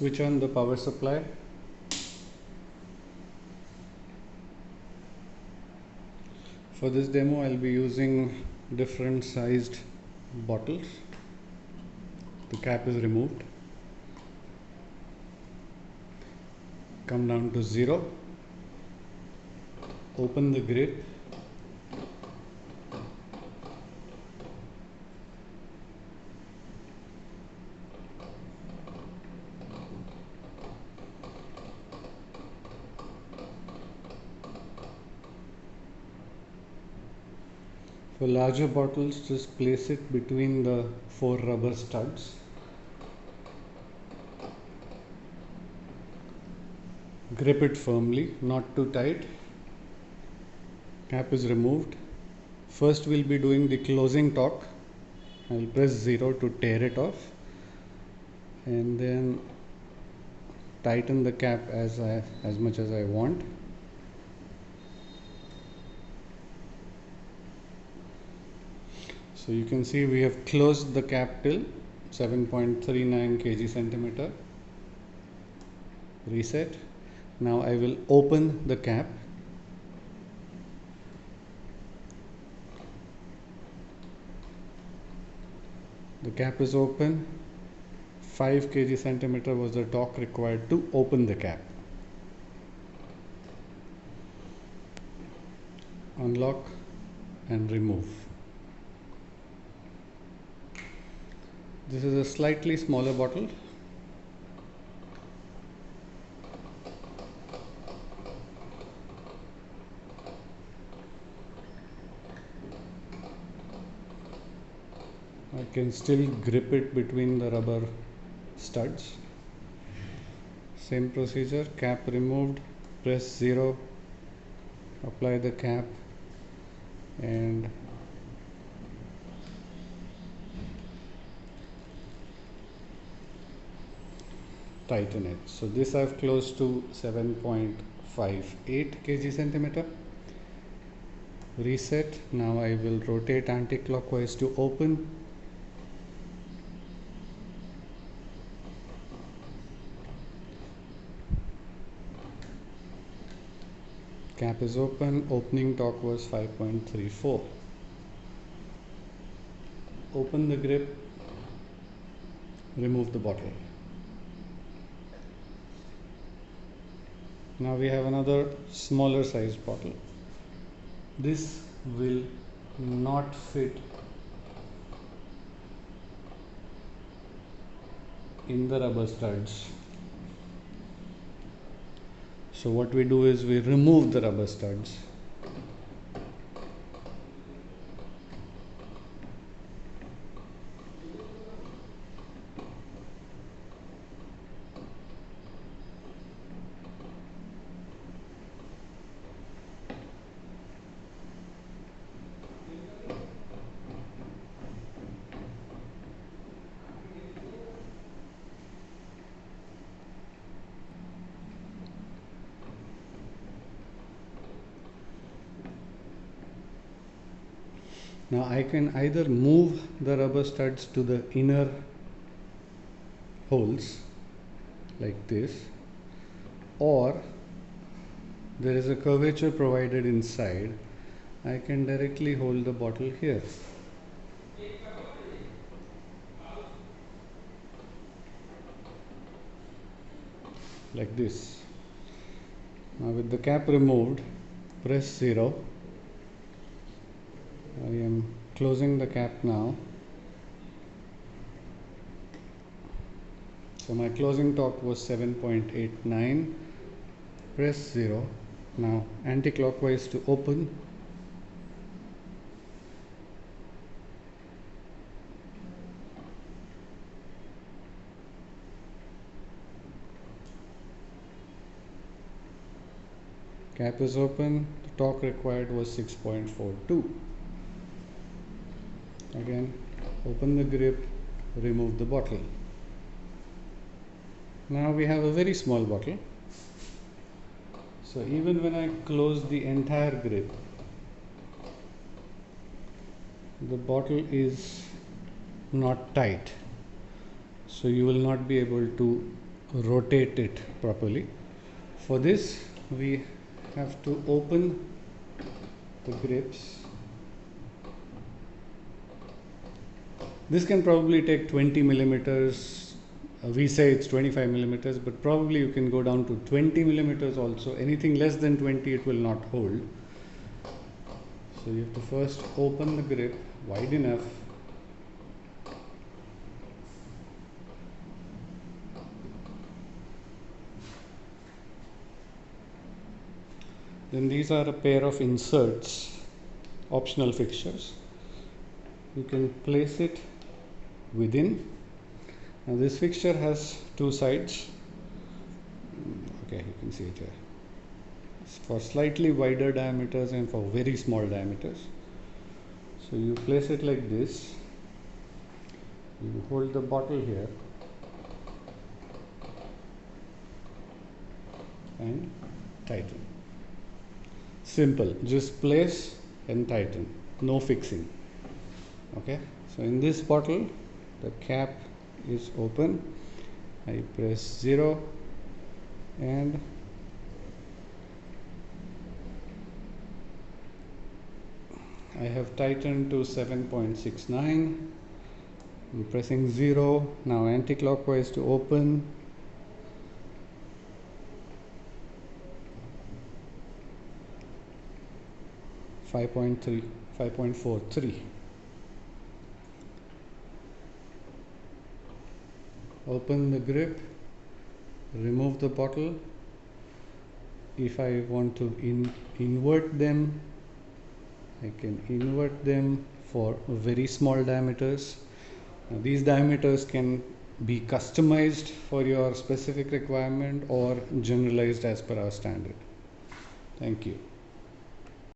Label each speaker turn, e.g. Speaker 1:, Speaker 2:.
Speaker 1: Switch on the power supply. For this demo I'll be using different sized bottles. The cap is removed. Come down to 0. Open the grip. For larger bottles, just place it between the 4 rubber studs. Grip it firmly, not too tight. Cap is removed. First we'll be doing the closing torque. I'll press 0 to tear it off, and then tighten the cap as much as I want. So you can see we have closed the cap till 7.39 kg centimeter. Reset. Now I will open the cap. The cap is open. 5 kg centimeter was the torque required to open the cap. Unlock and remove. This is a slightly smaller bottle. I can still grip it between the rubber studs. Same procedure, cap removed, press 0, apply the cap and tighten it. So this I've closed to 7.58 kg centimeter. Reset. Now I will rotate anti-clockwise to open. Cap is open. Opening torque was 5.34. Open the grip. Remove the bottle. Now we have another smaller sized bottle. This will not fit in the rubber studs. So what we do is we remove the rubber studs. Now I can either move the rubber studs to the inner holes like this, or there is a curvature provided inside. I can directly hold the bottle here. Like this. Now with the cap removed, press 0. I am closing the cap now. So my closing torque was 7.89. Press 0. Now anti-clockwise to open. Cap is open. The torque required was 6.42. Again, open the grip, remove the bottle. Now we have a very small bottle. So even when I close the entire grip, the bottle is not tight. So you will not be able to rotate it properly. For this, we have to open the grips. This can probably take 20 millimeters. We say it's 25 millimeters, but probably you can go down to 20 millimeters also. Anything less than 20, it will not hold. So you have to first open the grip wide enough. Then these are a pair of inserts, optional fixtures. You can place it within. Now this fixture has two sides. Okay, you can see it here. It's for slightly wider diameters and for very small diameters. So you place it like this. You hold the bottle here and tighten. Simple, just place and tighten, no fixing. Okay, so in this bottle the cap is open. I press 0 and I have tightened to 7.69. I'm pressing 0 now, anti-clockwise to open. .3, 5.43. Open the grip, remove the bottle. If I want to invert them, I can invert them for very small diameters. Now, these diameters can be customized for your specific requirement or generalized as per our standard. Thank you.